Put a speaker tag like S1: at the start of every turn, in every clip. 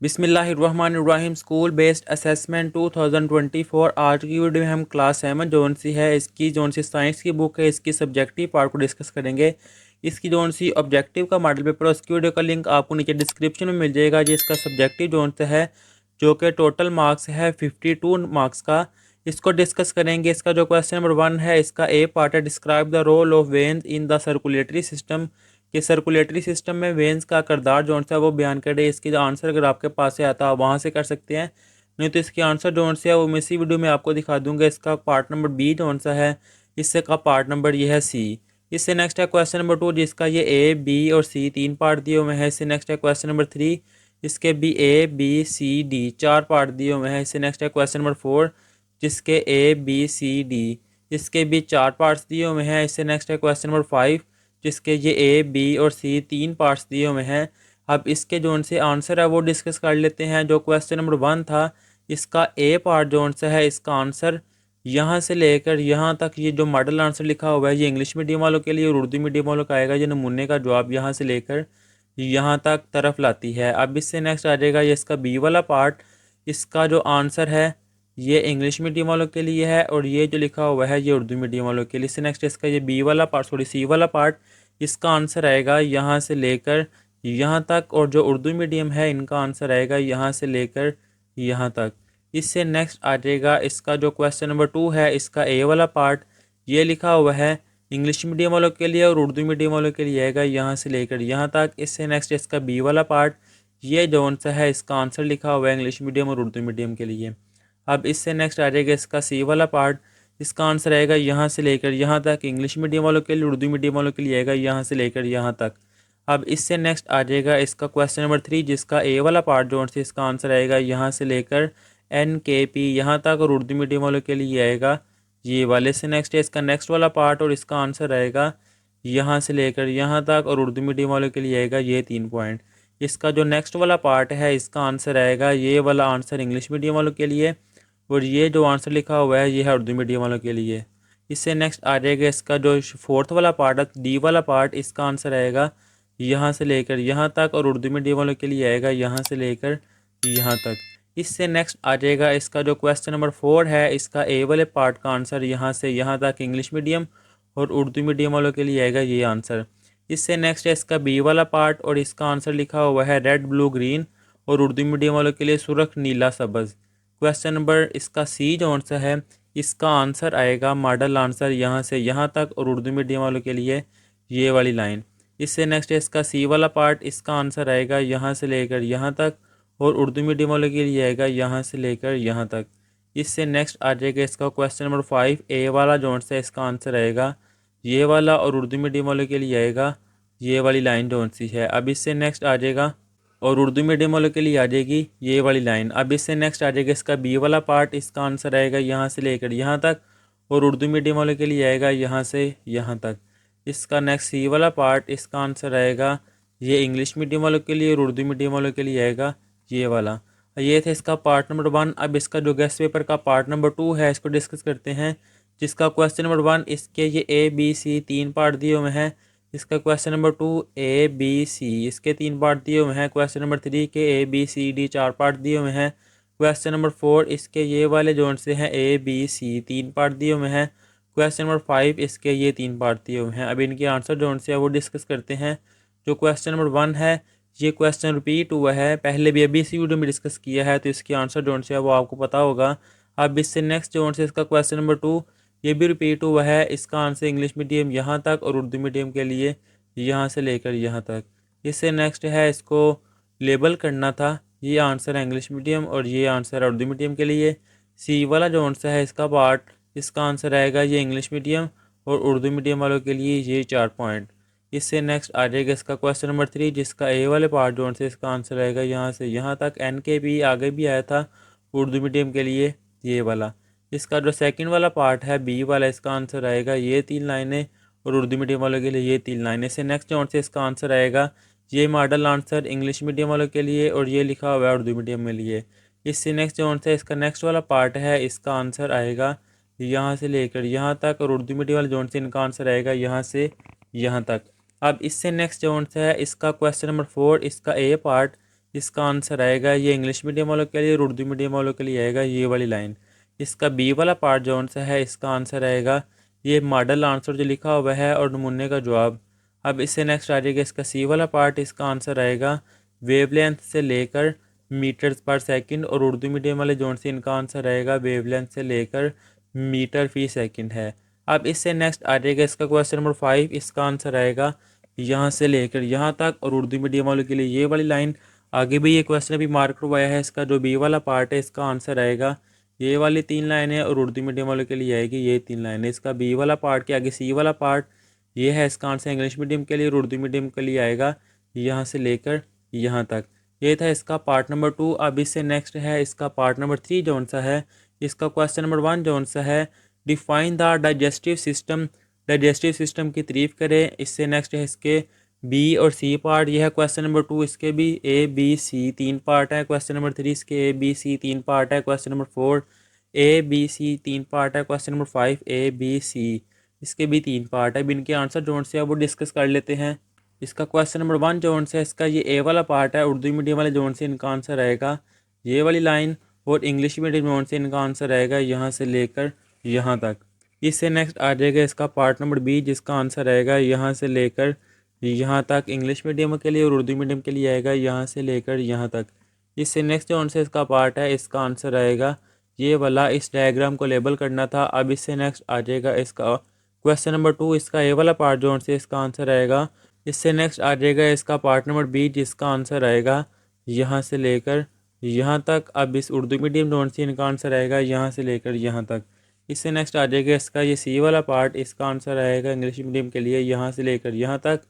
S1: बिस्मिल्लाहिर्रहमानिर्रहीम school based assessment 2024। आज की वीडियो में हम क्लास 7 जोन सी है, इसकी जोन सी साइंस की बुक है, इसकी सब्जेक्टिव पार्ट को डिस्कस करेंगे। इसकी जोन सी ऑब्जेक्टिव का मॉडल पेपर, उसकी वीडियो का लिंक आपको नीचे डिस्क्रिप्शन में मिल जाएगा। जिसका सब्जेक्टिव जोन से है, जो कि टोटल मार्क्स है 52 मार्क्स का, इसको डिस्कस करेंगे। इसका जो क्वेश्चन नंबर 1 है, इसका ए पार्ट है, describe the role of veins in the circulatory system. कि सर्कुलेटरी सिस्टम में वेंस का किरदार जो सा वो बयान करे। इसकी जो आंसर अगर आपके पास से आता है वहाँ से कर सकते हैं, नहीं तो इसकी आंसर जो सा है वो मैं इसी वीडियो में आपको दिखा दूंगा। इसका पार्ट नंबर बी जो सा है, इससे का पार्ट नंबर ये है सी। इससे नेक्स्ट है क्वेश्चन नंबर 2, जिसका ये ए बी और सी 3 पार्ट दिए हुए हैं। इससे नेक्स्ट है क्वेश्चन नंबर 3, इसके भी A B C D 4 part दिए हुए हैं। इससे नेक्स्ट है क्वेश्चन नंबर 4, जिसके ए बी सी डी इसके भी 4 पार्ट्स दिए हुए हैं। इससे नेक्स्ट है क्वेश्चन नंबर 5, जिसके ये ए बी और सी 3 पार्ट्स दिए हुए हैं। अब इसके जो से आंसर है वो डिस्कस कर लेते हैं। जो क्वेश्चन नंबर 1 था, इसका ए पार्ट जो सा है, इसका आंसर यहाँ से लेकर यहाँ तक, ये जो मॉडल आंसर लिखा हुआ है, ये इंग्लिश मीडियम वालों के लिए और उर्दू मीडियम वालों का आएगा। ये नमूने का जवाब यहाँ से लेकर यहाँ तक तरफ लाती है। अब इससे नेक्स्ट आ जाएगा ये इसका बी वाला पार्ट। इसका जो आंसर है ये इंग्लिश मीडियम वालों के लिए है, और ये जो लिखा हुआ है ये उर्दू मीडियम वालों के लिए। इससे नेक्स्ट इसका ये बी वाला पार्ट, सॉरी सी वाला पार्ट, इसका आंसर आएगा यहाँ से लेकर यहाँ तक, और जो उर्दू मीडियम है इनका आंसर आएगा यहाँ से लेकर यहाँ तक। इससे नेक्स्ट आ जाएगा इसका जो क्वेश्चन नंबर 2 है, इसका ए वाला पार्ट, ये लिखा हुआ है इंग्लिश मीडियम वालों के लिए और उर्दू मीडियम वालों के लिए आएगा यहाँ से लेकर यहाँ तक। इससे नेक्स्ट इसका बी वाला पार्ट, ये जौन सा है, इसका आंसर लिखा हुआ है इंग्लिश मीडियम और उर्दू मीडियम के लिए। अब इससे नेक्स्ट आ जाएगा इसका सी वाला पार्ट, इसका आंसर आएगा यहाँ से लेकर यहाँ तक, इंग्लिश मीडियम वालों के लिए, उर्दू मीडियम वालों के लिए आएगा यहाँ से लेकर यहाँ तक। अब इससे नेक्स्ट आ जाएगा इसका क्वेश्चन नंबर 3, जिसका ए वाला पार्ट जो से इसका आंसर आएगा यहाँ से लेकर एन के पी यहाँ तक, और उर्दू मीडियम वालों के लिए आएगा ये वाले। से नेक्स्ट है इसका नेक्स्ट वाला पार्ट, और इसका आंसर आएगा यहाँ से लेकर यहाँ तक, और उर्दू मीडियम वालों के लिए आएगा ये 3 पॉइंट। इसका जो नेक्स्ट वाला पार्ट है, इसका आंसर आएगा ये वाला आंसर इंग्लिश मीडियम वालों के लिए, और ये जो आंसर लिखा हुआ है ये है उर्दू मीडियम वालों के लिए। इससे नेक्स्ट आ जाएगा इसका जो फोर्थ वाला पार्ट है, डी वाला पार्ट, इसका आंसर आएगा यहाँ से लेकर यहाँ तक, और उर्दू मीडियम वालों के लिए आएगा यहाँ से लेकर यहाँ तक। इससे नेक्स्ट आ जाएगा इसका जो क्वेश्चन नंबर 4 है, इसका ए वाले पार्ट का आंसर यहाँ से यहाँ तक इंग्लिश मीडियम और उर्दू मीडियम वालों के लिए आएगा ये आंसर। इससे नेक्स्ट है इसका बी वाला पार्ट, और इसका आंसर लिखा हुआ है रेड ब्लू ग्रीन, और उर्दू मीडियम वालों के लिए सुर्ख नीला सब्ज़। क्वेश्चन नंबर इसका सी जो आंसर है, इसका आंसर आएगा मॉडल आंसर यहाँ से यहाँ तक, और उर्दू मीडियम वालों के लिए ये वाली लाइन। इससे नेक्स्ट है इसका सी वाला पार्ट, इसका आंसर आएगा यहाँ से लेकर यहाँ तक, और उर्दू मीडियम वालों के लिए आएगा यहाँ से लेकर यहाँ तक। इससे नेक्स्ट आ जाएगा इसका क्वेश्चन नंबर 5, ए वाला जो है इसका आंसर आएगा ये वाला, और उर्दू मीडियम वालों के लिए आएगा ये वाली लाइन जो सी है। अब इससे नेक्स्ट आ जाएगा, और उर्दू मीडियम वालों के लिए आ जाएगी ये वाली लाइन। अब इससे नेक्स्ट आ जाएगा इसका बी वाला पार्ट, इसका आंसर आएगा यहाँ से लेकर यहाँ तक, और उर्दू मीडियम वालों के लिए आएगा यहाँ से यहाँ तक। इसका नेक्स्ट सी वाला पार्ट, इसका आंसर आएगा ये इंग्लिश मीडियम वालों के लिए और उर्दू मीडियम वालों के लिए आएगा ये वाला। ये थे इसका पार्ट नंबर 1। अब इसका जो गेस्ट पेपर का पार्ट नंबर 2 है, इसको डिस्कस करते हैं। जिसका क्वेश्चन नंबर 1, इसके ये ए बी सी 3 पार्ट दिए हुए हैं। इसका question number 2 A B C इसके 3 पार्ट दिए हुए हैं। क्वेश्चन नंबर 3 के A B C D 4 part दिए हुए हैं। क्वेश्चन नंबर 4 इसके ये वाले जोन से हैं ए बी सी 3 पार्ट दिए हुए हैं। क्वेश्चन नंबर 5 इसके ये 3 पार्ट दिए हुए हैं। अब इनके आंसर जोन से है वो डिस्कस करते हैं। जो क्वेश्चन नंबर 1 है, ये क्वेश्चन रिपीट हुआ है, पहले भी अभी इसी वीडियो में डिस्कस किया है, तो इसके आंसर जोन से है वो आपको पता होगा। अब इससे नेक्स्ट जोन से इसका क्वेश्चन नंबर 2 ये भी रिपीट हुआ है। इसका आंसर इंग्लिश मीडियम यहाँ तक, और उर्दू मीडियम के लिए यहाँ से लेकर यहाँ तक। इससे नेक्स्ट है इसको लेबल करना था, ये आंसर है इंग्लिश मीडियम और ये आंसर है उर्दू मीडियम के लिए। सी वाला जो आंसर है इसका पार्ट, इसका आंसर आएगा ये इंग्लिश मीडियम और उर्दू मीडियम वालों के लिए ये 4 पॉइंट। इससे नेक्स्ट आ जाएगा इसका क्वेश्चन नंबर 3, जिसका ए वाले पार्ट जो से इसका आंसर आएगा यहाँ से यहाँ तक। एन के भी आगे भी आया था उर्दू मीडियम के लिए ये वाला। इसका जो सेकंड वाला पार्ट है बी वाला, इसका आंसर आएगा ये 3 लाइनें, और उर्दू मीडियम वालों के लिए ये 3 लाइनें। से नेक्स्ट जो से इसका आंसर आएगा ये मॉडल आंसर इंग्लिश मीडियम वालों के लिए, और ये लिखा हुआ है उर्दू मीडियम में लिए। इससे नेक्स्ट जो से इसका नेक्स्ट वाला पार्ट है, इसका आंसर आएगा यहाँ से लेकर यहाँ तक, और उर्दू मीडियम वाले जोन से इनका आंसर आएगा यहाँ से यहाँ तक। अब इससे नेक्स्ट जोन से है इसका क्वेश्चन नंबर 4, इसका ए पार्ट, इसका आंसर आएगा ये इंग्लिश मीडियम वालों के लिए, और उर्दू मीडियम वालों के लिए आएगा ये वाली लाइन। इसका बी वाला पार्ट जो सा है इसका आंसर आएगा ये मॉडल आंसर जो लिखा हुआ है और नमूने का जवाब। अब इससे नेक्स्ट आ जाएगा इसका सी वाला पार्ट, इसका आंसर आएगा वेवलेंथ से लेकर मीटर्स पर सेकंड, और उर्दू मीडियम वाले जोन से इनका आंसर आएगा वेवलेंथ से लेकर मीटर फी सेकंड है। अब इससे नेक्स्ट आ जाएगा इसका क्वेश्चन नंबर 5, इसका आंसर आएगा यहाँ से लेकर यहाँ तक, और उर्दू मीडियम वालों के लिए ये वाली लाइन। आगे भी ये क्वेश्चन अभी मार्क करवाया है, इसका जो बी वाला पार्ट है इसका आंसर आएगा ये वाली 3 लाइनें, और उर्दू मीडियम वालों के लिए आएगी ये 3 लाइनें। इसका बी वाला पार्ट के आगे सी वाला पार्ट ये है, इसका आंसर इंग्लिश मीडियम के लिए और उर्दू मीडियम के लिए आएगा यहाँ से लेकर यहाँ तक। ये था इसका पार्ट नंबर 2। अब इससे नेक्स्ट है इसका पार्ट नंबर 3 जौन सा है, इसका क्वेश्चन नंबर 1 जौन सा है, define the digestive system. Digestive system की तारीफ करें। इससे नेक्स्ट है इसके बी और सी पार्ट, यह है क्वेश्चन नंबर 2। इसके भी ए बी सी 3 पार्ट है। क्वेश्चन नंबर 3 इसके ए बी सी 3 पार्ट है। Question number 4 A B C 3 part है। Question number 5 A B C इसके भी 3 पार्ट है। अब इनके आंसर जोन से अब वो डिस्कस कर लेते हैं। इसका क्वेश्चन नंबर 1 जोन से इसका ये ए वाला पार्ट है, उर्दू मीडियम वाले जोन से इनका आंसर आएगा ये वाली लाइन, और इंग्लिश मीडियम जोन से इनका आंसर आएगा यहाँ से लेकर यहाँ तक। इससे नेक्स्ट आ जाएगा इसका पार्ट नंबर बी, जिसका आंसर आएगा यहाँ से लेकर यहाँ तक इंग्लिश मीडियम के लिए, और उर्दू मीडियम के लिए आएगा यहाँ से लेकर यहाँ तक। इससे नेक्स्ट जोन से इसका पार्ट है, इसका आंसर आएगा ये वाला। इस डायग्राम को लेबल करना था। अब इससे नेक्स्ट आ जाएगा इसका क्वेश्चन नंबर 2, इसका ए वाला पार्ट जोन से इसका आंसर आएगा। इससे नेक्स्ट आ जाएगा इसका पार्ट नंबर बी, जिसका आंसर आएगा यहाँ से लेकर यहाँ तक। अब इस उर्दू मीडियम जोन से इनका आंसर आएगा यहाँ से लेकर यहाँ तक। इससे नेक्स्ट आ जाएगा इसका ये सी वाला पार्ट, इसका आंसर आएगा इंग्लिश मीडियम के लिए यहाँ से लेकर यहाँ तक,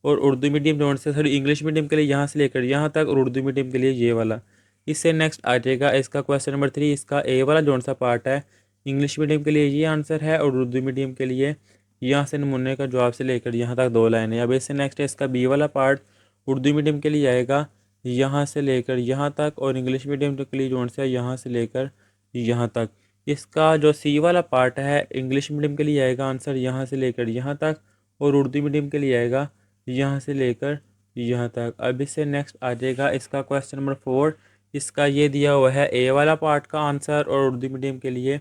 S1: और उर्दू मीडियम जोन से सॉरी इंग्लिश मीडियम के लिए यहाँ से लेकर यहाँ तक, और उर्दू मीडियम के लिए ये वाला। इससे नेक्स्ट आ जाएगा इसका क्वेश्चन नंबर 3, इसका ए वाला जोन सा पार्ट है, इंग्लिश मीडियम के लिए ये आंसर है, और उर्दू मीडियम के लिए यहाँ से नमूने का जवाब से लेकर यहाँ तक 2 लाइनें। अब इससे नेक्स्ट है इसका बी वाला पार्ट, उर्दू मीडियम के लिए आएगा यहाँ से लेकर यहाँ तक, और इंग्लिश मीडियम के लिए जोन से यहाँ से लेकर यहाँ तक। इसका जो सी वाला पार्ट है इंग्लिश मीडियम के लिए आएगा आंसर यहाँ से लेकर यहाँ तक, और उर्दू मीडियम के लिए आएगा यहाँ से लेकर यहाँ तक। अब इससे नेक्स्ट आ जाएगा इसका क्वेश्चन नंबर 4, इसका ये दिया हुआ है ए वाला पार्ट का आंसर, और उर्दू मीडियम के लिए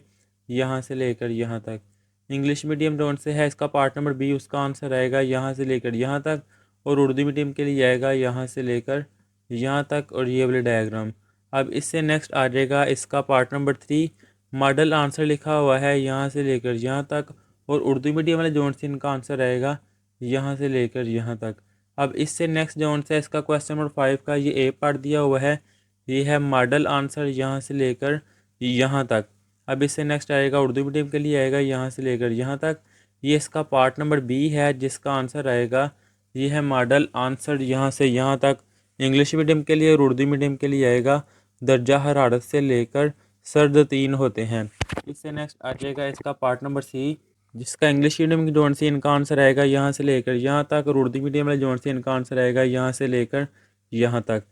S1: यहाँ से लेकर यहाँ तक। इंग्लिश मीडियम जोन से है इसका पार्ट नंबर बी, उसका आंसर आएगा यहाँ से लेकर यहाँ तक, और उर्दू मीडियम के लिए आएगा यहाँ से लेकर यहाँ तक, और ये वाले डायग्राम। अब इससे नेक्स्ट आ जाएगा इसका पार्ट नंबर 3, मॉडल आंसर लिखा हुआ है यहाँ से लेकर यहाँ तक, और उर्दू मीडियम वाले जोन से इनका आंसर आएगा यहाँ से लेकर यहाँ तक। अब इससे नेक्स्ट जोन से इसका क्वेश्चन नंबर 5 का ये ए पार्ट दिया हुआ है, ये है मॉडल आंसर यहाँ से लेकर यहाँ तक। अब इससे नेक्स्ट आएगा उर्दू मीडियम के लिए आएगा यहाँ से लेकर यहाँ तक। ये इसका पार्ट नंबर बी है, जिसका आंसर आएगा ये है मॉडल आंसर यहाँ से यहाँ तक। इंग्लिश मीडियम के लिए और उर्दू मीडियम के लिए आएगा दर्जा हरारत से लेकर सर्द 3 होते हैं। इससे नेक्स्ट आ जाएगा इसका पार्ट नंबर सी, जिसका इंग्लिश मीडियम की जोन से इनका आंसर आएगा यहाँ से लेकर यहाँ तक, और उर्दू मीडियम वाले जोन से इनका आंसर आएगा यहाँ से लेकर यहाँ तक।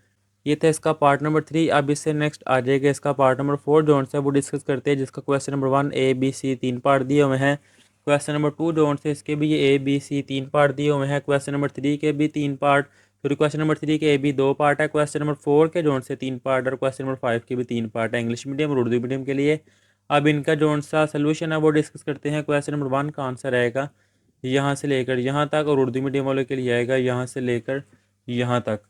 S1: ये था इसका पार्ट नंबर 3। अब इससे नेक्स्ट आ जाएगा इसका पार्ट नंबर 4 जोन से वो डिस्कस करते हैं, जिसका question number 1 A B C 3 part दिए हुए हैं। क्वेश्चन नंबर 2 जोन से इसके भी ये ए बी सी 3 पार्ट दिए हुए हैं। क्वेश्चन नंबर 3 के भी 3 पार्ट, फिर क्वेश्चन नंबर 3 के ए बी 2 पार्ट है। क्वेश्चन नंबर 4 के जोन से 3 पार्ट, और क्वेश्चन नंबर 5 के भी 3 पार्ट है इंग्लिश मीडियम और उर्दू मीडियम के लिए। अब इनका जोन सा सोल्यूशन है वो डिस्कस करते हैं। क्वेश्चन नंबर 1 का आंसर आएगा यहाँ से लेकर यहाँ तक, और उर्दू मीडियम वालों के लिए आएगा यहाँ से लेकर यहाँ तक।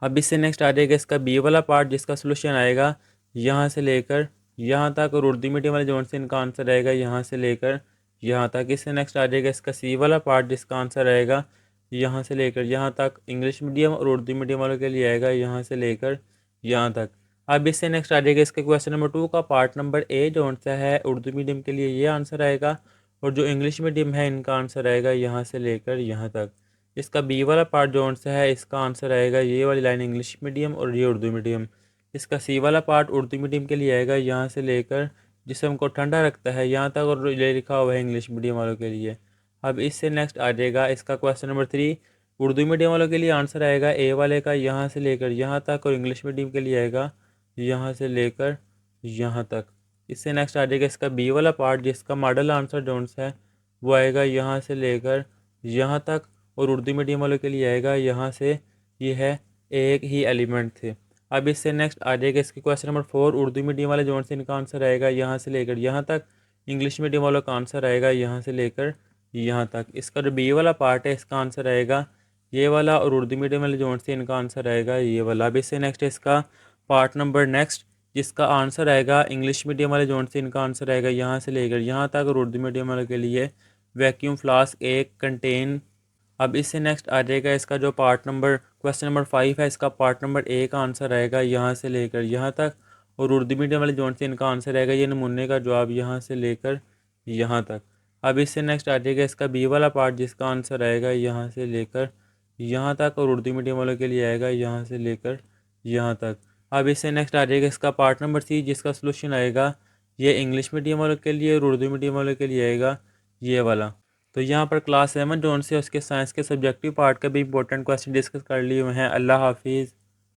S1: अब इससे नेक्स्ट आ जाएगा इसका बी वाला पार्ट, जिसका सोल्यूशन आएगा यहाँ से लेकर यहाँ तक, और उर्दू मीडियम वाले जोन से इनका आंसर आएगा यहाँ से लेकर यहाँ तक। इससे नेक्स्ट आ जाएगा इसका सी वाला पार्ट, जिसका आंसर आएगा यहाँ से लेकर यहाँ तक। इंग्लिश मीडियम और उर्दू मीडियम वालों के लिए आएगा यहाँ से लेकर यहाँ तक। अब इससे नेक्स्ट आ जाएगा इसके क्वेश्चन नंबर 2 का पार्ट नंबर ए जोन सा है, उर्दू मीडियम के लिए ये आंसर आएगा, और जो इंग्लिश मीडियम है इनका आंसर आएगा यहाँ से लेकर यहाँ तक। इसका बी वाला पार्ट जोन सा है, इसका आंसर आएगा ये वाली लाइन इंग्लिश मीडियम और ये उर्दू मीडियम। इसका सी वाला पार्ट उर्दू मीडियम के लिए आएगा यहाँ से लेकर जिस्म को ठंडा रखता है यहाँ तक, और ये लिखा हुआ है इंग्लिश मीडियम वालों के लिए। अब इससे नेक्स्ट आ जाएगा इसका क्वेश्चन नंबर 3, उर्दू मीडियम वालों के लिए आंसर आएगा ए वाले का यहाँ से लेकर यहाँ तक, और इंग्लिश मीडियम के लिए आएगा यहाँ से लेकर यहाँ तक। इससे नेक्स्ट आ जाएगा इसका बी वाला पार्ट, जिसका मॉडल आंसर जोन सा है वो आएगा यहाँ से लेकर यहाँ तक, और उर्दू मीडियम वालों के लिए आएगा यहाँ से, ये है एक ही एलिमेंट थे। अब इससे नेक्स्ट आ जाएगा इसके क्वेश्चन नंबर 4, उर्दू मीडियम वाले जोन से इनका आंसर आएगा यहाँ से लेकर यहाँ तक। इंग्लिश मीडियम वालों का आंसर आएगा यहाँ से लेकर यहाँ तक। इसका जो बी वाला पार्ट है इसका आंसर आएगा ये वाला, और उर्दू मीडियम वाले जोन से इनका आंसर आएगा ये वाला। अब इससे नेक्स्ट इसका पार्ट नंबर नेक्स्ट, जिसका आंसर आएगा इंग्लिश मीडियम वाले जोन से इनका आंसर आएगा यहाँ से लेकर यहाँ तक, और उर्दू मीडियम वाले के लिए वैक्यूम फ्लास्क एक कंटेन। अब इससे नेक्स्ट आ जाएगा इसका जो पार्ट नंबर क्वेश्चन नंबर 5 है, इसका पार्ट नंबर ए का आंसर आएगा यहाँ से लेकर यहाँ तक, और उर्दू मीडियम वाले जोन से इनका आंसर आएगा ये नमूने का जवाब यहाँ से लेकर यहाँ तक। अब इससे नेक्स्ट आ जाएगा इसका बी वाला पार्ट, जिसका आंसर आएगा यहाँ से लेकर यहाँ तक, और उर्दू मीडियम वालों के लिए आएगा यहाँ से लेकर यहाँ तक। अब इससे नेक्स्ट आ जाएगा इसका पार्ट नंबर सी, जिसका सोल्यूशन आएगा ये इंग्लिश मीडियम वालों के लिए और उर्दू मीडियम वालों के लिए आएगा ये वाला। तो यहाँ पर क्लास 7 जोन से उसके साइंस के सब्जेक्टिव पार्ट का भी इंपॉर्टेंट क्वेश्चन डिस्कस कर लिए हुए हैं। अल्लाह हाफिज़।